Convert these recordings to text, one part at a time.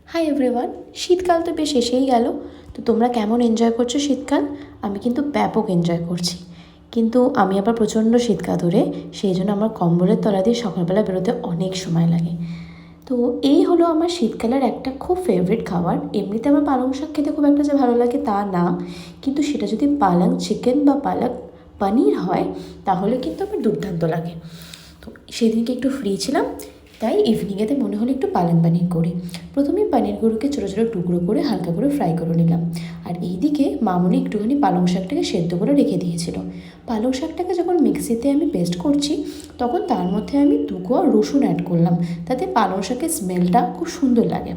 Hi everyone, শীতকাল তো বেশ এসেই গেল। তো তোমরা কেমন এনজয় করছো শীতকাল? আমি কিন্তু ব্যাপক এনজয় করছি। কিন্তু আমি আবার প্রচণ্ড শীতকাতুরে, সেই জন্য আমার কম্বলের তলা দিয়ে সকালবেলা বেরোতে অনেক সময় লাগে। তো এই হলো আমার শীতকালের একটা খুব ফেভারিট খাবার। এমনিতে আমার পালং শাক খেতে খুব একটা যে ভালো লাগে তা না, কিন্তু সেটা যদি পালং চিকেন বা পালক পনির হয় তাহলে কিন্তু আমার দুর্দান্ত লাগে। তো সেদিনকে একটু ফ্রি ছিলাম, তাই ইভিনিংয়েতে মনে হলো একটু পালং পানির করি। প্রথমে পানিরগুলোকে ছোটো ছোটো টুকরো করে হালকা করে ফ্রাই করে নিলাম। আর এইদিকে মামনি একটুখানি পালং শাকটাকে সেদ্ধ করে রেখে দিয়েছিল। পালং শাকটাকে যখন মিক্সিতে আমি পেস্ট করছি, তখন তার মধ্যে আমি 2 কোয়া রসুন অ্যাড করলাম, তাতে পালং শাকের স্মেলটা খুব সুন্দর লাগে।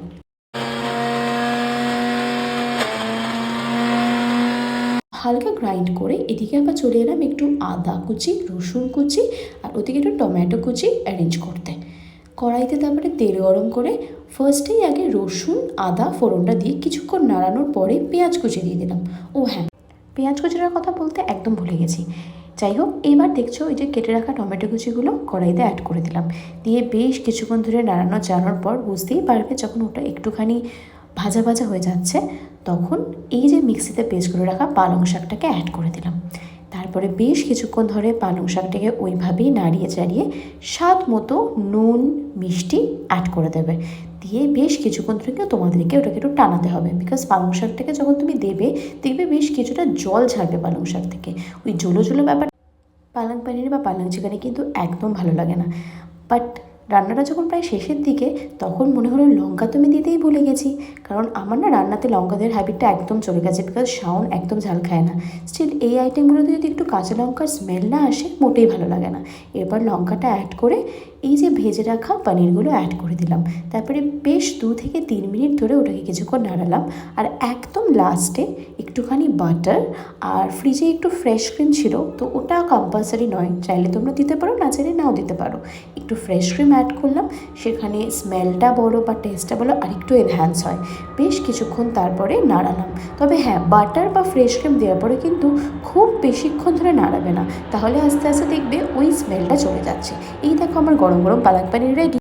হালকা গ্রাইন্ড করে এদিকে আবার চলে এলাম একটু আদা কুচি, রসুন কুচি আর ওদিকে একটু টমেটো কুচি অ্যারেঞ্জ করতে। কড়াইতে তারপরে তেল গরম করে ফার্স্টেই আগে রসুন আদা ফোড়নটা দিয়ে কিছুক্ষণ নাড়ানোর পরে পেঁয়াজ কুচি দিয়ে দিলাম। ও হ্যাঁ, পেঁয়াজ কুচিটার কথা বলতে একদম ভুলে গেছি। যাই হোক, এবার দেখছো ওই যে কেটে রাখা টমেটো কুচিগুলো কড়াইতে অ্যাড করে দিলাম। দিয়ে বেশ কিছুক্ষণ ধরে নাড়ানো চাড়ানোর পর বুঝতেই পারবে যখন ওটা একটুখানি ভাজা ভাজা হয়ে যাচ্ছে, তখন এই যে মিক্সিতে পেস্ট করে রাখা পালং শাকটাকে অ্যাড করে দিলাম। তারপরে বেশ কিছুক্ষণ ধরে পালং শাকটাকে ওইভাবেই নাড়িয়ে চাড়িয়ে স্বাদ মতো নুন মিষ্টি অ্যাড করে দেবে। দিয়ে বেশ কিছুক্ষণ ধরে তোমাদেরকে ওটাকে একটু টানাতে হবে, বিকজ পালং শাকটাকে যখন তুমি দেবে দেখবে বেশ কিছুটা জল ছাড়বে পালং শাক থেকে। ওই জলো জলো ব্যাপার পালং পানির বা পালং চিকেনে কিন্তু একদম ভালো লাগে না। বাট রান্নাটা যখন প্রায় শেষের দিকে, তখন মনে হলো লঙ্কা তো আমি দিতেই ভুলে গেছি। কারণ আমার না রান্নাতে লঙ্কা দেওয়ার হ্যাবিটটা একদম চলে গেছে, বিকজ শাওন একদম ঝাল খায় না। স্টিল এই আইটেমগুলোতে যদি একটু কাঁচা লঙ্কার স্মেল না আসে, মোটেই ভালো লাগে না। এরপর লঙ্কাটা অ্যাড করে এই যে ভেজে রাখা পনিরগুলো অ্যাড করে দিলাম। তারপরে বেশ 2 থেকে 3 মিনিট ধরে ওটাকে কিছুক্ষণ নাড়ালাম। আর একদম লাস্টে একটুখানি বাটার আর ফ্রিজে একটু ফ্রেশ ক্রিম ছিল, তো ওটা কম্পালসারি নয়, চাইলে তোমরা দিতে পারো, না চাইলে নাও দিতে পারো। একটু ফ্রেশ ক্রিম অ্যাড করলাম, সেখানে স্মেলটা বলো বা টেস্টটা বলো আরেকটু এনহ্যান্স হয়। বেশ কিছুক্ষণ তারপরে নাড়ালাম। তবে হ্যাঁ, বাটার বা ফ্রেশ ক্রিম দেওয়ার পরে কিন্তু খুব বেশিক্ষণ ধরে নাড়াবে না, তাহলে আস্তে আস্তে দেখবে ওই স্মেলটা চলে যাচ্ছে। এই দেখো আমার গরম গরম পালক পানির রেডি।